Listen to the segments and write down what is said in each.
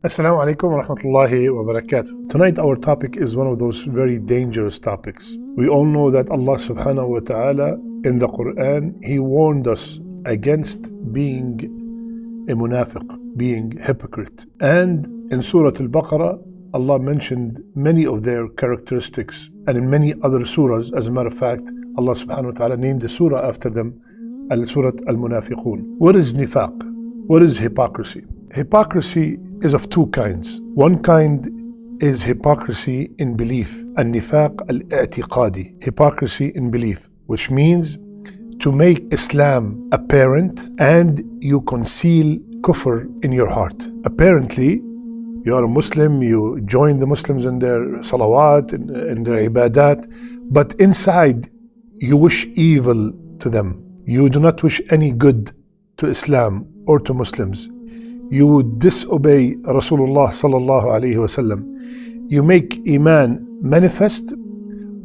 Assalamu alaikum wa rahmatullahi wa barakatuh. Tonight our topic is one of those very dangerous topics. We all know that Allah subhanahu wa ta'ala in the Quran, He warned us against being a munafiq, being hypocrite. And in Surah Al-Baqarah, Allah mentioned many of their characteristics. And in many other surahs, as a matter of fact, Allah subhanahu wa ta'ala named the surah after them, Surah Al-Munafiqun. What is nifaq? What is hypocrisy? Hypocrisy is of two kinds. One kind is hypocrisy in belief, al-nifaq al-i'tiqadi, hypocrisy in belief, which means to make Islam apparent and you conceal kufr in your heart. Apparently, you are a Muslim, you join the Muslims in their salawat, in their ibadat, but inside you wish evil to them. You do not wish any good to Islam or to Muslims. You disobey Rasulullah sallallahu alaihi wasallam. You make Iman manifest,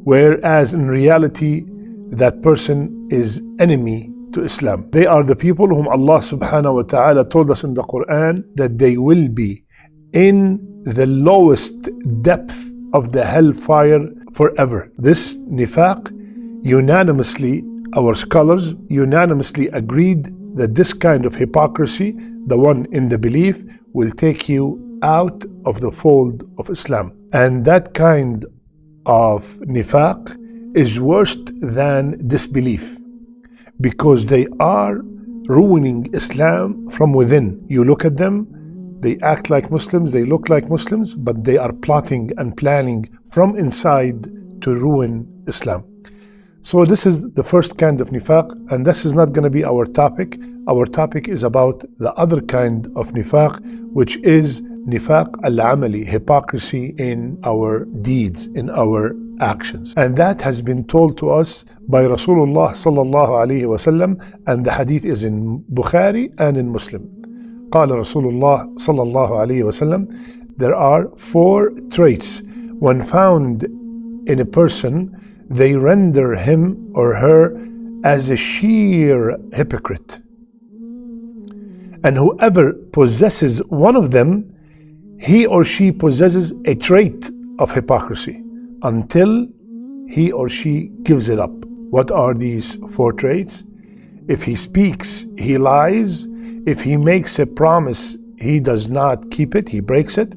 whereas in reality that person is enemy to Islam. They are the people whom Allah subhanahu wa ta'ala told us in the Quran that they will be in the lowest depth of the hellfire forever. This nifaq, unanimously, our scholars unanimously agreed that this kind of hypocrisy, the one in the belief, will take you out of the fold of Islam. And that kind of nifaq is worse than disbelief, because they are ruining Islam from within. You look at them, they act like Muslims, they look like Muslims, but they are plotting and planning from inside to ruin Islam. So this is the first kind of nifaq, and this is not going to be our topic. Our topic is about the other kind of nifaq, which is nifaq al-amali, hypocrisy in our deeds, in our actions. And that has been told to us by Rasulullah sallallahu alaihi wasallam, and the hadith is in Bukhari and in Muslim. قال Rasulullah sallallahu alaihi wasallam, there are 4 traits when found in a person, they render him or her as a sheer hypocrite. And whoever possesses one of them, he or she possesses a trait of hypocrisy until he or she gives it up. What are these 4 traits? If he speaks, he lies. If he makes a promise, he does not keep it, he breaks it.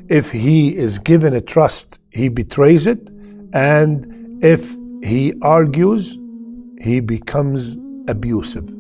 If he is given a trust, he betrays it. And if he argues, he becomes abusive.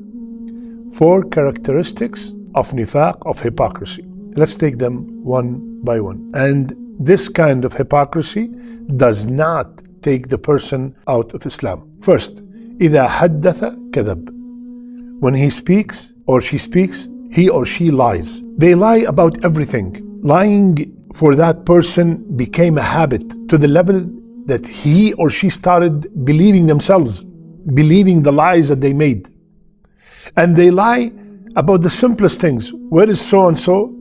4 characteristics of nifaq, of hypocrisy. Let's take them one by one. And this kind of hypocrisy does not take the person out of Islam. First, إِذَا حَدَّثَ كَذَبَ. When he speaks or she speaks, he or she lies. They lie about everything. Lying for that person became a habit to the level that he or she started believing themselves, believing the lies that they made. And they lie about the simplest things. Where is so-and-so?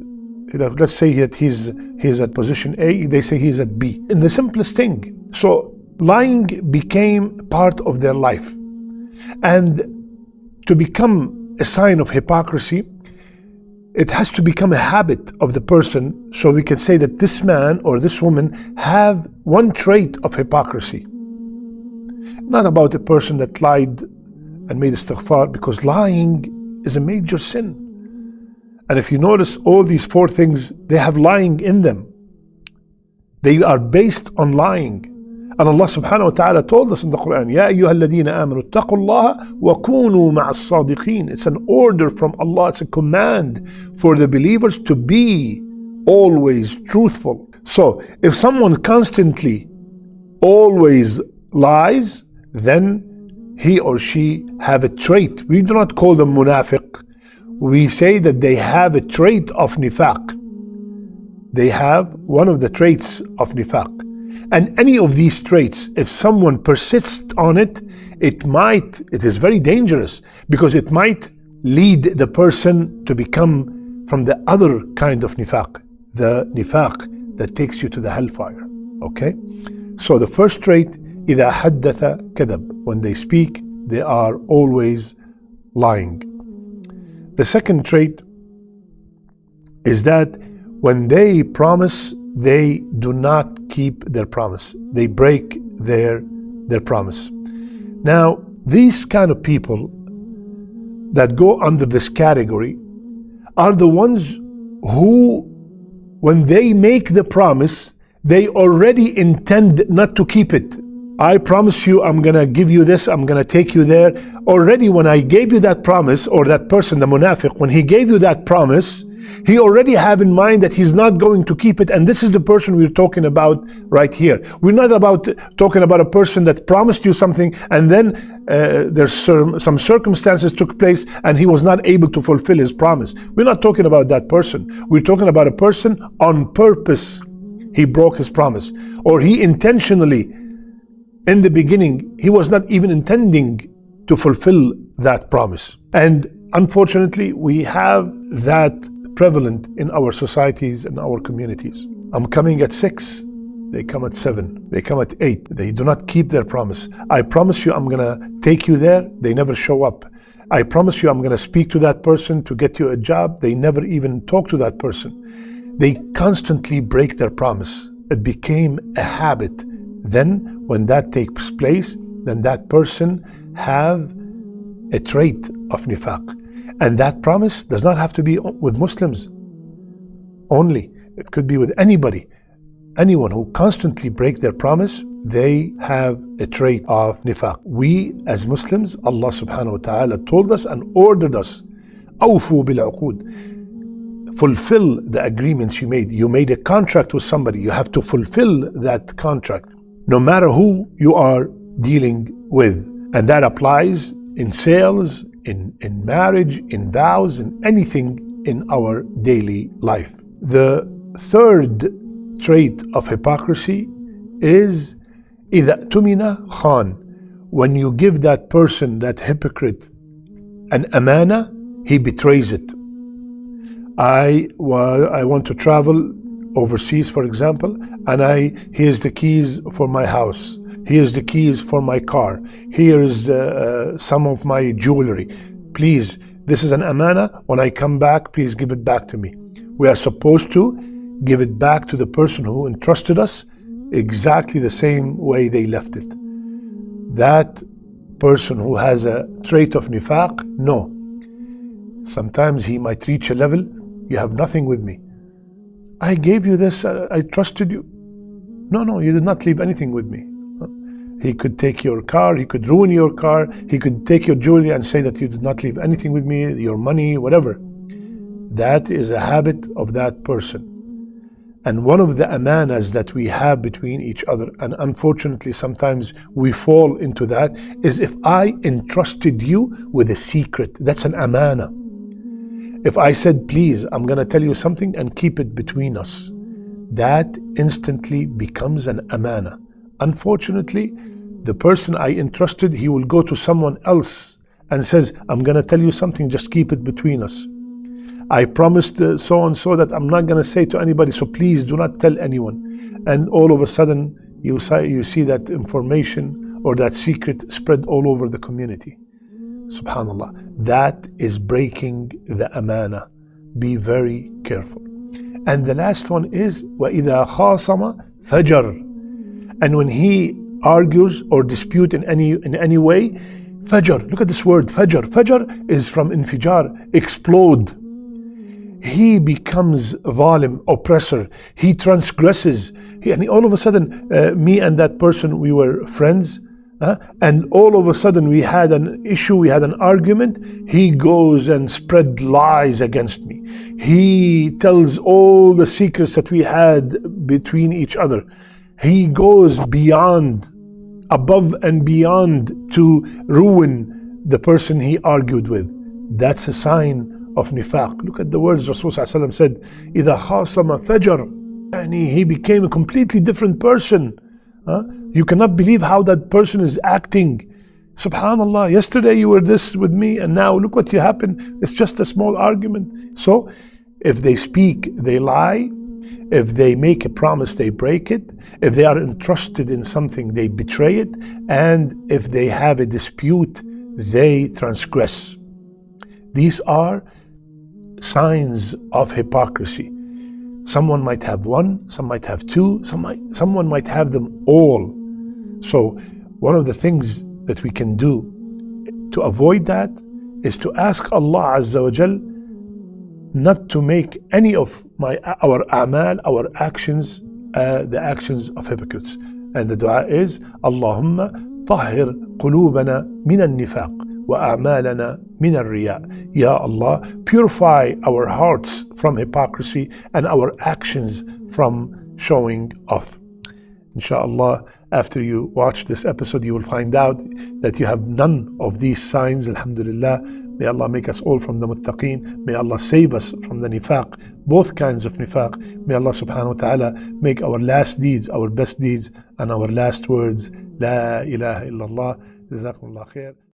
Let's say that he's at position A, they say he's at B. In the simplest thing. So lying became part of their life. And to become a sign of hypocrisy, it has to become a habit of the person, so we can say that this man or this woman have one trait of hypocrisy. Not about a person that lied and made istighfar, because lying is a major sin. And if you notice, all these 4 things, they have lying in them. They are based on lying. And Allah subhanahu wa ta'ala told us in the Quran, Ya ayyuha alladhina amanu ittaqullaha wa kunu ma'as sadiqeen. It's an order from Allah, it's a command for the believers to be always truthful. So if someone constantly always lies, then he or she have a trait. We do not call them munafiq. We say that they have a trait of nifaq. They have one of the traits of nifaq. And any of these traits, if someone persists on it, it is very dangerous, because it might lead the person to become from the other kind of nifaq, the nifaq that takes you to the hellfire. Okay? So the first trait, إِذَا حَدَّثَ كَذَبَ. When they speak, they are always lying. The second trait is that When they promise, they do not keep their promise. They break their promise. Now, these kind of people that go under this category are the ones who, when they make the promise, they already intend not to keep it. I promise you I'm gonna give you this, I'm gonna take you there. Already when I gave you that promise, or that person, the munafiq, when he gave you that promise, he already have in mind that he's not going to keep it. And this is the person we're talking about right here. We're not talking about a person that promised you something and then there's some circumstances took place and he was not able to fulfill his promise. We're not talking about that person. We're talking about a person on purpose. He broke his promise, or he intentionally, in the beginning, he was not even intending to fulfill that promise. And unfortunately, we have that prevalent in our societies and our communities. I'm coming at 6, they come at 7, they come at 8. They do not keep their promise. I promise you I'm gonna take you there, they never show up. I promise you I'm gonna speak to that person to get you a job, they never even talk to that person. They constantly break their promise. It became a habit. Then when that takes place, then that person have a trait of nifaq. And that promise does not have to be with Muslims only. It could be with anybody. Anyone who constantly break their promise, they have a trait of nifaq. We as Muslims, Allah subhanahu wa ta'ala told us and ordered us, awfu bil uqud. Fulfill the agreements you made. You made a contract with somebody. You have to fulfill that contract, no matter who you are dealing with. And that applies in sales, in marriage, in vows, in anything in our daily life. The third trait of hypocrisy is إِذَا اؤْتُمِنَ خَانَ. When you give that person, that hypocrite, an amana, he betrays it. I want to travel overseas, for example, and here's the keys for my house. Here's the keys for my car. Here's some of my jewelry. Please, this is an amana. When I come back, please give it back to me. We are supposed to give it back to the person who entrusted us exactly the same way they left it. That person who has a trait of nifaq, no. Sometimes he might reach a level, you have nothing with me. I gave you this, I trusted you. No, you did not leave anything with me. He could take your car, he could ruin your car, he could take your jewelry and say that you did not leave anything with me, your money, whatever. That is a habit of that person. And one of the amanas that we have between each other, and unfortunately sometimes we fall into that, is if I entrusted you with a secret, that's an amana. If I said, please, I'm going to tell you something and keep it between us, that instantly becomes an amana. Unfortunately, the person I entrusted, he will go to someone else and says, I'm going to tell you something, just keep it between us. I promised so and so that I'm not going to say to anybody, so please do not tell anyone. And all of a sudden, you see that information or that secret spread all over the community. Subhanallah. That is breaking the amana. Be very careful. And the last one is وَإِذَا خَاصَمَ فَجَرَ. And when he argues or dispute in any way, fajr, look at this word, fajr. Fajr is from infijar, explode. He becomes zalim, oppressor. He transgresses. And all of a sudden, me and that person, we were friends. And all of a sudden we had an issue, we had an argument. He goes and spread lies against me. He tells all the secrets that we had between each other. He goes beyond, above and beyond to ruin the person he argued with. That's a sign of nifaq. Look at the words Rasulullah said, إِذَا خَاصَمَ فَجَرَ. And he became a completely different person. You cannot believe how that person is acting. Subhanallah, yesterday you were this with me and now look what you happened. It's just a small argument. So if they speak, they lie. If they make a promise, they break it. If they are entrusted in something, they betray it. And if they have a dispute, they transgress. These are signs of hypocrisy. Someone might have one, some might have two, someone might have them all. So one of the things that we can do to avoid that is to ask Allah Azza wa Jal not to make any of our a'mal, our actions, the actions of hypocrites. And the dua is, Allahumma tahhir qulubana min al-nifaq wa a'malana min al-riya. Ya Allah, purify our hearts from hypocrisy and our actions from showing off. Inshallah, after you watch this episode, you will find out that you have none of these signs. Alhamdulillah. May Allah make us all from the muttaqeen. May Allah save us from the nifaq, both kinds of nifaq. May Allah subhanahu wa ta'ala make our last deeds our best deeds and our last words, La ilaha illallah. Jazakumullah khair.